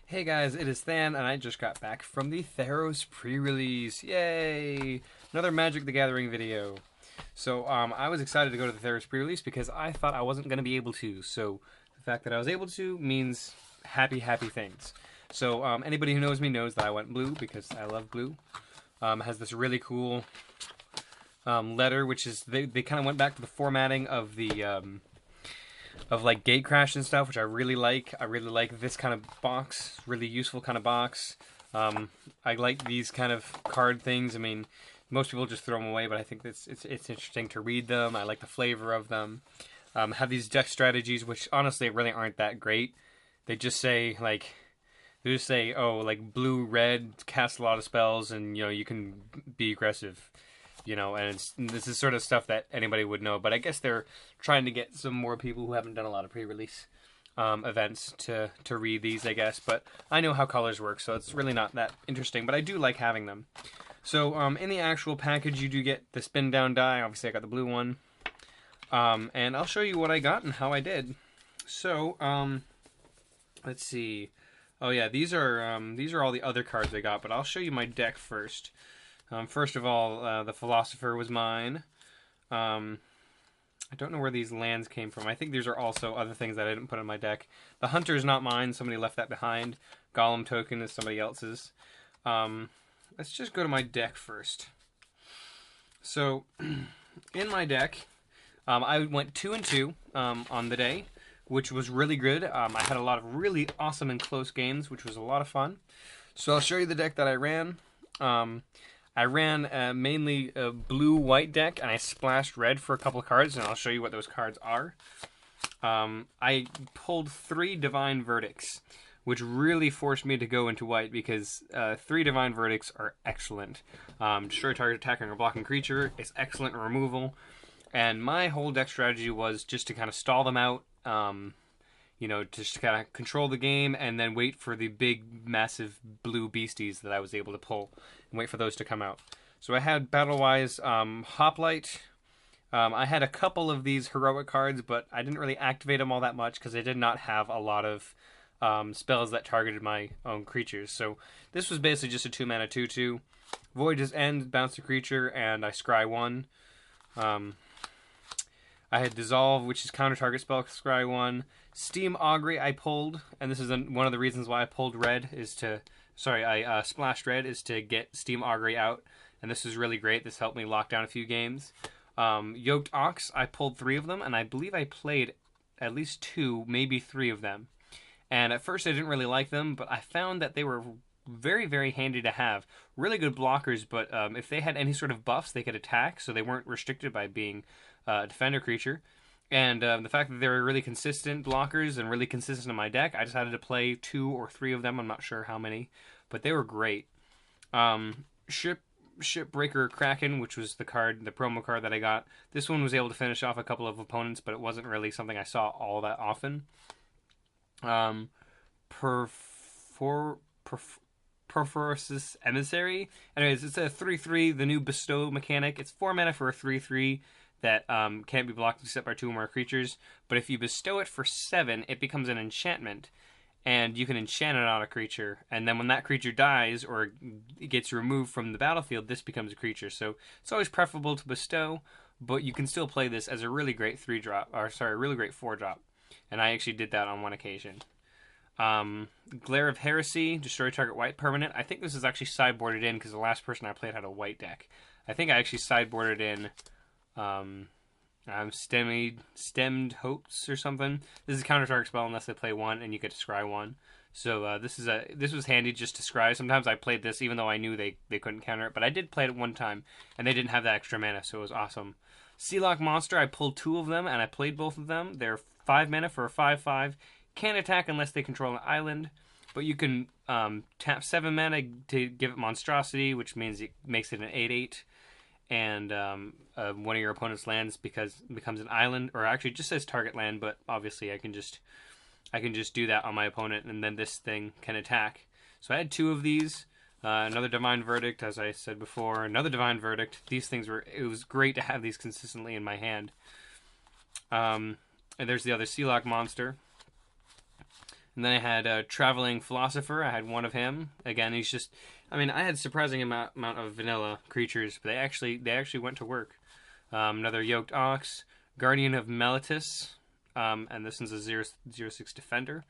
Hey guys, it is Than, and I just got back from the Theros Pre-Release. Yay! Another Magic the Gathering video. So, I was excited to go to the Theros Pre-Release because I thought I wasn't going to be able to. So, the fact that I was able to means happy, happy things. So, anybody who knows me knows that I went blue because I love blue. Has this really cool letter, which is, they kind of went back to the formatting of the, of like Gate Crash and stuff, which I really like. I really like this kind of box, really useful kind of box. I like these kind of card things. I mean, most people just throw them away, but I think it's interesting to read them. I like the flavor of them. Have these deck strategies, which honestly really aren't that great. They just say oh, like blue, red, cast a lot of spells, and you can be aggressive. And this is sort of stuff that anybody would know. But I guess they're trying to get some more people who haven't done a lot of pre-release events to read these, I guess. But I know how colors work, so it's really not that interesting. But I do like having them. So in the actual package, you do get the spin down die. Obviously, I got the blue one. And I'll show you what I got and how I did. So let's see. Oh yeah, these are all the other cards I got. But I'll show you my deck first. First of all, the Philosopher was mine. I don't know where these lands came from. I think these are also other things that I didn't put in my deck. The Hunter is not mine. Somebody left that behind. Golem Token is somebody else's. Let's just go to my deck first. So, in my deck, I went 2 and 2 on the day, which was really good. I had a lot of really awesome and close games, which was a lot of fun. So I'll show you the deck that I ran. I ran mainly a blue-white deck, and I splashed red for a couple of cards, and I'll show you what those cards are. I pulled 3 Divine Verdicts, which really forced me to go into white, because 3 Divine Verdicts are excellent. Destroy target attacking or blocking creature, it's excellent in removal, and my whole deck strategy was just to kind of stall them out, just to kind of control the game and then wait for the big, massive blue beasties that I was able to pull and wait for those to come out. So I had Battle-Wise Hoplite. I had a couple of these heroic cards, but I didn't really activate them all that much because I did not have a lot of spells that targeted my own creatures. So this was basically just a 2-mana 2/2. Voyage's End, bounce a creature, and I scry 1. I had Dissolve, which is counter target spell, scry 1. Steam Augury I pulled, and this is one of the reasons why I pulled red, I splashed red, is to get Steam Augury out, and this is really great. This helped me lock down a few games. Yoked Ox, I pulled 3 of them, and I believe I played at least 2, maybe 3 of them. And at first I didn't really like them, but I found that they were very, very handy to have. Really good blockers, but if they had any sort of buffs, they could attack, so they weren't restricted by being a defender creature. And the fact that they were really consistent blockers and really consistent in my deck, I decided to play 2 or 3 of them. I'm not sure how many, but they were great. Shipbreaker Kraken, which was the promo card that I got. This one was able to finish off a couple of opponents, but it wasn't really something I saw all that often. Perforos Emissary. Anyways, it's a 3/3, the new Bestow mechanic. It's 4 mana for a 3/3 that can't be blocked except by 2 or more creatures. But if you bestow it for 7, it becomes an enchantment, and you can enchant it on a creature. And then when that creature dies or it gets removed from the battlefield, this becomes a creature. So it's always preferable to bestow, but you can still play this as a really great 4-drop. And I actually did that on one occasion. Glare of Heresy, destroy target white permanent. I think this is actually sideboarded in because the last person I played had a white deck. I think I actually sideboarded in Stemmed Hopes or something. This is a counter target spell unless they play 1, and you get to scry 1. So this was handy just to scry. Sometimes I played this even though I knew they couldn't counter it, but I did play it one time, and they didn't have that extra mana, so it was awesome. Sealock Monster, I pulled 2 of them, and I played both of them. They're 5 mana for a 5/5. Can't attack unless they control an island, but you can tap 7 mana to give it Monstrosity, which means it makes it an 8/8. And one of your opponent's lands becomes an island, or actually it just says target land, but obviously I can just do that on my opponent, and then this thing can attack. So I had 2 of these. Another Divine Verdict, as I said before. Another Divine Verdict. It was great to have these consistently in my hand. And there's the other Sealock Monster. And then I had Traveling Philosopher. I had one of him. Again, he's just... I mean, I had surprising amount of vanilla creatures, but they actually went to work. Another Yoked Ox. Guardian of Meletis. And this one's a 0/6 defender.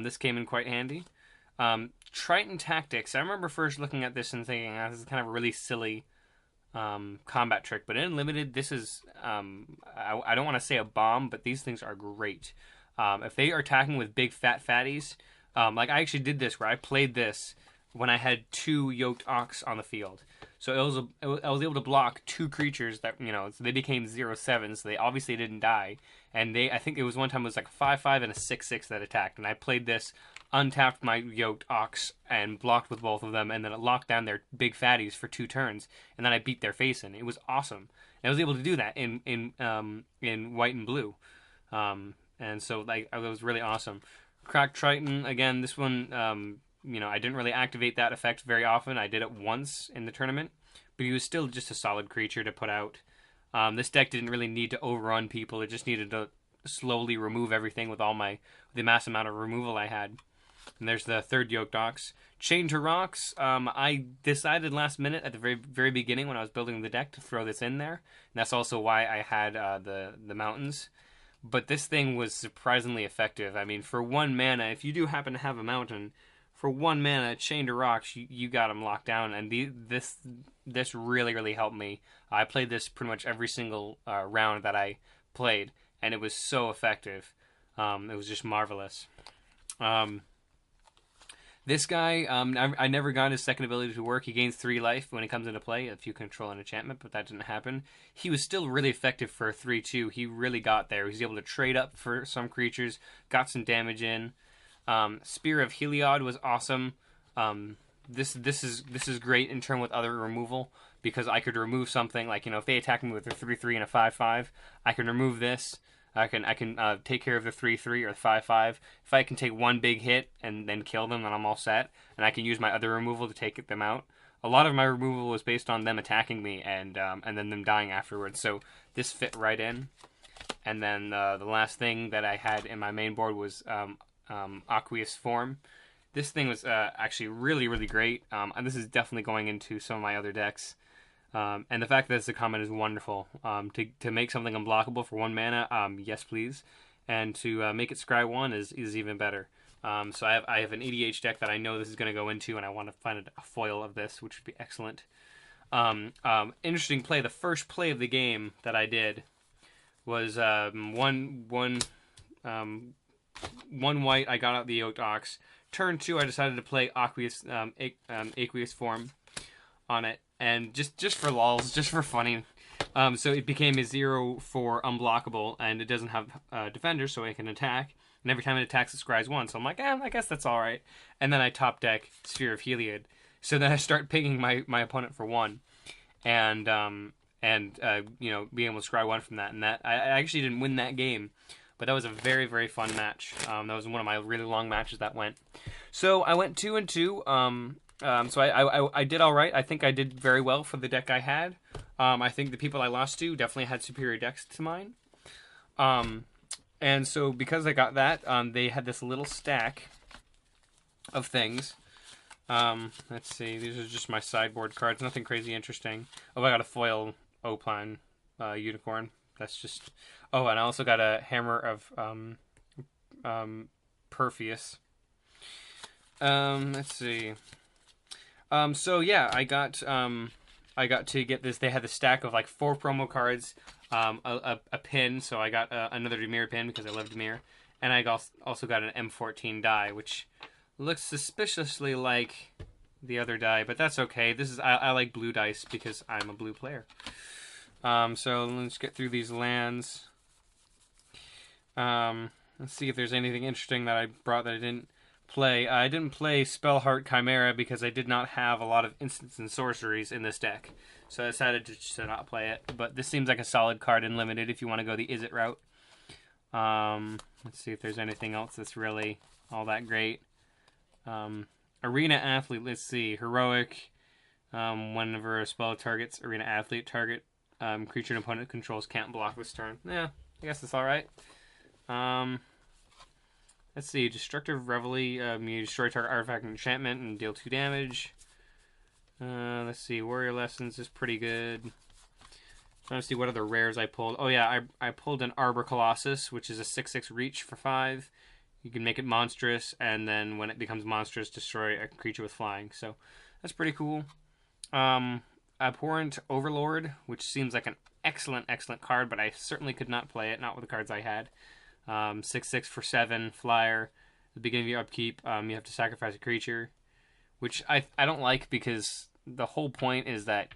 This came in quite handy. Triton Tactics. I remember first looking at this and thinking, this is kind of a really silly combat trick. But in Limited, this is... I don't want to say a bomb, but these things are great. If they are attacking with big fat fatties, like I actually did this where I played this when I had 2 Yoked Ox on the field. So I was able to block 2 creatures that, so they became 0/7, so they obviously didn't die. And I think it was one time it was like a 5/5 and a 6/6 that attacked. And I played this, untapped my Yoked Ox, and blocked with both of them, and then it locked down their big fatties for 2 turns, and then I beat their face in. It was awesome. And I was able to do that in white and blue. And so like it was really awesome. Cracked Triton, again, this one, I didn't really activate that effect very often. I did it once in the tournament, but he was still just a solid creature to put out. This deck didn't really need to overrun people. It just needed to slowly remove everything with the mass amount of removal I had. And there's the third Yoked Ox. Chain to Rocks. I decided last minute at the very, very beginning when I was building the deck to throw this in there. And that's also why I had the mountains. But this thing was surprisingly effective. I mean, for 1 mana, if you do happen to have a mountain, for 1 mana, Chain to Rocks, you got them locked down. And this really, really helped me. I played this pretty much every single round that I played, and it was so effective. It was just marvelous. This guy, I never got his second ability to work. He gains 3 life when he comes into play if you control an enchantment, but that didn't happen. He was still really effective for a 3/2. He really got there. He was able to trade up for some creatures, got some damage in. Spear of Heliod was awesome. This is great in turn with other removal, because I could remove something like, if they attack me with a 3/3 and a 5/5, I can remove this. I can take care of the 3/3 or the 5/5. If I can take 1 big hit and then kill them, then I'm all set. And I can use my other removal to take them out. A lot of my removal was based on them attacking me and then them dying afterwards. So this fit right in. And then the last thing that I had in my main board was Aqueous Form. This thing was actually really, really great. And this is definitely going into some of my other decks. And the fact that it's a common is wonderful. To make something unblockable for 1 mana, yes please. And to make it scry 1 is even better. So I have an EDH deck that I know this is going to go into, and I want to find a foil of this, which would be excellent. Interesting play. The first play of the game that I did was one white. I got out the Yoked Ox. Turn 2, I decided to play Aqueous Form on it. And just for lols, just for funny. So it became a 0/4 unblockable, and it doesn't have defender, so it can attack. And every time it attacks, it scries 1. So I'm like, I guess that's all right. And then I top deck Sphere of Heliod. So then I start pinging my opponent for 1, and being able to scry 1 from that. And that I actually didn't win that game, but that was a very, very fun match. That was one of my really long matches that went. So I went 2-2. So I did all right. I think I did very well for the deck I had. I think the people I lost to definitely had superior decks to mine. And so because I got that, they had this little stack of things. Let's see. These are just my sideboard cards. Nothing crazy interesting. Oh, I got a foil Opine unicorn. That's just... Oh, and I also got a Hammer of Perseus. Let's see. So yeah, I got to get this. They had the stack of like 4 promo cards, a pin. So I got another Dimir pin because I love Dimir, and I also got an M14 die, which looks suspiciously like the other die, but that's okay. I like blue dice because I'm a blue player. So let's get through these lands. Let's see if there's anything interesting that I brought that I didn't play. I didn't play Spellheart Chimera because I did not have a lot of instants and sorceries in this deck. So I decided to not play it. But this seems like a solid card in Limited if you want to go the Is It route. Let's see if there's anything else that's really all that great. Arena Athlete, let's see. Heroic. Whenever a spell targets Arena Athlete, target creature and opponent controls can't block this turn. Yeah, I guess that's alright. Let's see, Destructive Reveille, you destroy target artifact and enchantment and deal 2 damage. Let's see, Warrior Lessons is pretty good. Trying to see what other rares I pulled. Oh yeah, I pulled an Arbor Colossus, which is a 6/6 reach for 5. You can make it monstrous, and then when it becomes monstrous, destroy a creature with flying. So that's pretty cool. Abhorrent Overlord, which seems like an excellent card, but I certainly could not play it, not with the cards I had. 6/6 for 7, flyer. At the beginning of your upkeep, you have to sacrifice a creature, which I don't like because the whole point is that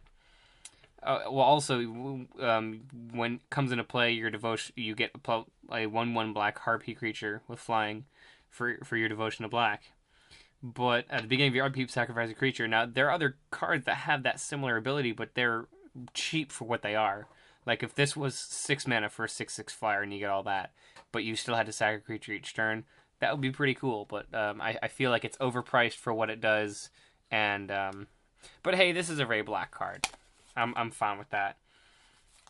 also, when it comes into play, your devotion, you get a 1/1 black harpy creature with flying for your devotion to black. But at the beginning of your upkeep, sacrifice a creature. Now, there are other cards that have that similar ability, but they're cheap for what they are. Like, if this was 6 mana for a 6/6 flyer and you get all that, but you still had to sack a creature each turn, that would be pretty cool. But I feel like it's overpriced for what it does. And but hey, this is a very black card. I'm fine with that.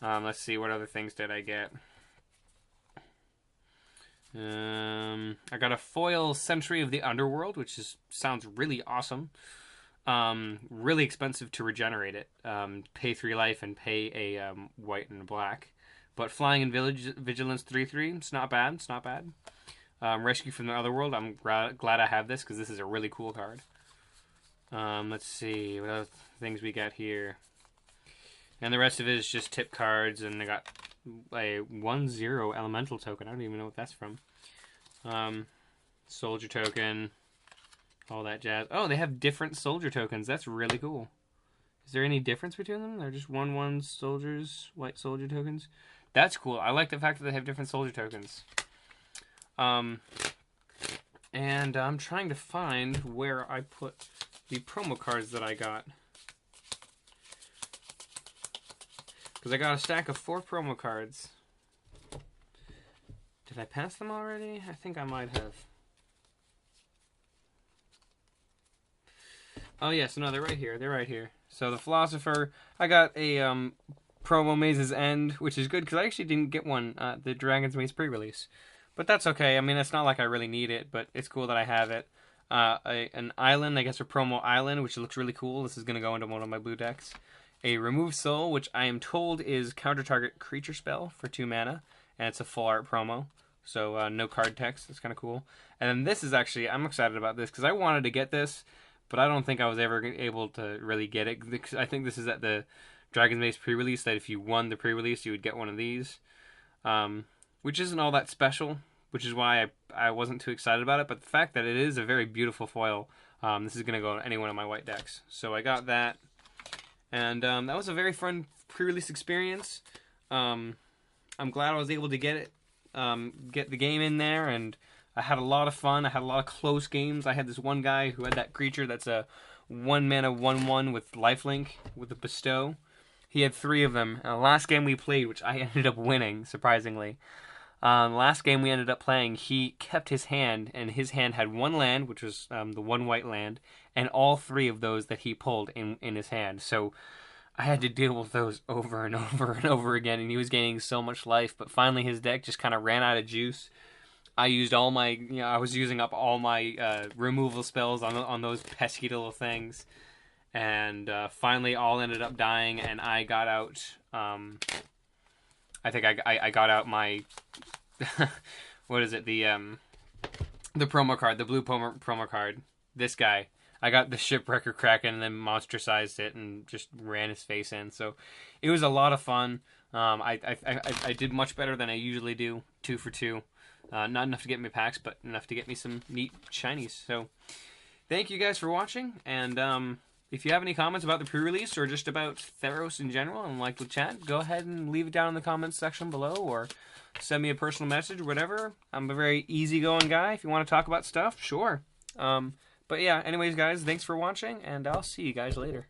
Let's see, what other things did I get? I got a foil Century of the Underworld, which sounds really awesome. Really expensive to regenerate it. Pay 3 life and pay a white and a black. But Flying and Vigilance 3/3, it's not bad. It's not bad. Rescue from the Otherworld, I'm glad I have this because this is a really cool card. Let's see, what other things we got here. And the rest of it is just tip cards, and I got a 1/0 elemental token. I don't even know what that's from. Soldier token, all that jazz. Oh, they have different soldier tokens. That's really cool. Is there any difference between them? They're just 1/1 soldiers, white soldier tokens. That's cool. I like the fact that they have different soldier tokens. And I'm trying to find where I put the promo cards that I got. Because I got a stack of 4 promo cards. Did I pass them already? I think I might have. Oh yes, no, they're right here. They're right here. So the Philosopher, I got a promo Maze's End, which is good because I actually didn't get one at the Dragon's Maze pre-release. But that's okay. I mean, it's not like I really need it, but it's cool that I have it. An Island, I guess a promo Island, which looks really cool. This is going to go into one of my blue decks. A Remove Soul, which I am told is counter target creature spell for 2 mana, and it's a full art promo, so no card text. That's kind of cool. And then this is actually, I'm excited about this because I wanted to get this, but I don't think I was ever able to really get it. I think this is at the Dragon's Maze pre-release, that if you won the pre-release, you would get one of these, which isn't all that special, which is why I wasn't too excited about it. But the fact that it is a very beautiful foil, this is going to go on any one of my white decks. So I got that. And that was a very fun pre-release experience. I'm glad I was able to get it, get the game in there, and I had a lot of fun. I had a lot of close games. I had this one guy who had that creature that's a 1 mana 1/1 with lifelink with a bestow. He had 3 of them. Last game we played, which I ended up winning, surprisingly. Last game we ended up playing, he kept his hand, and his hand had 1 land, which was the 1 white land, and all 3 of those that he pulled in his hand. So I had to deal with those over and over and over again, and he was gaining so much life. But finally his deck just kind of ran out of juice. I used all my, I was using up all my removal spells on those pesky little things. And finally all ended up dying, and I got out, I think I got out my, what is it, the promo card, the blue promo card. This guy. I got the Shipwrecker Kraken and then monster-sized it and just ran his face in. So it was a lot of fun. I did much better than I usually do, 2 for 2. Not enough to get me packs, but enough to get me some neat shinies. So thank you guys for watching, and if you have any comments about the pre-release or just about Theros in general and like to chat, go ahead and leave it down in the comments section below, or send me a personal message or whatever. I'm a very easygoing guy. If you want to talk about stuff, sure. But yeah, anyways, guys, thanks for watching, and I'll see you guys later.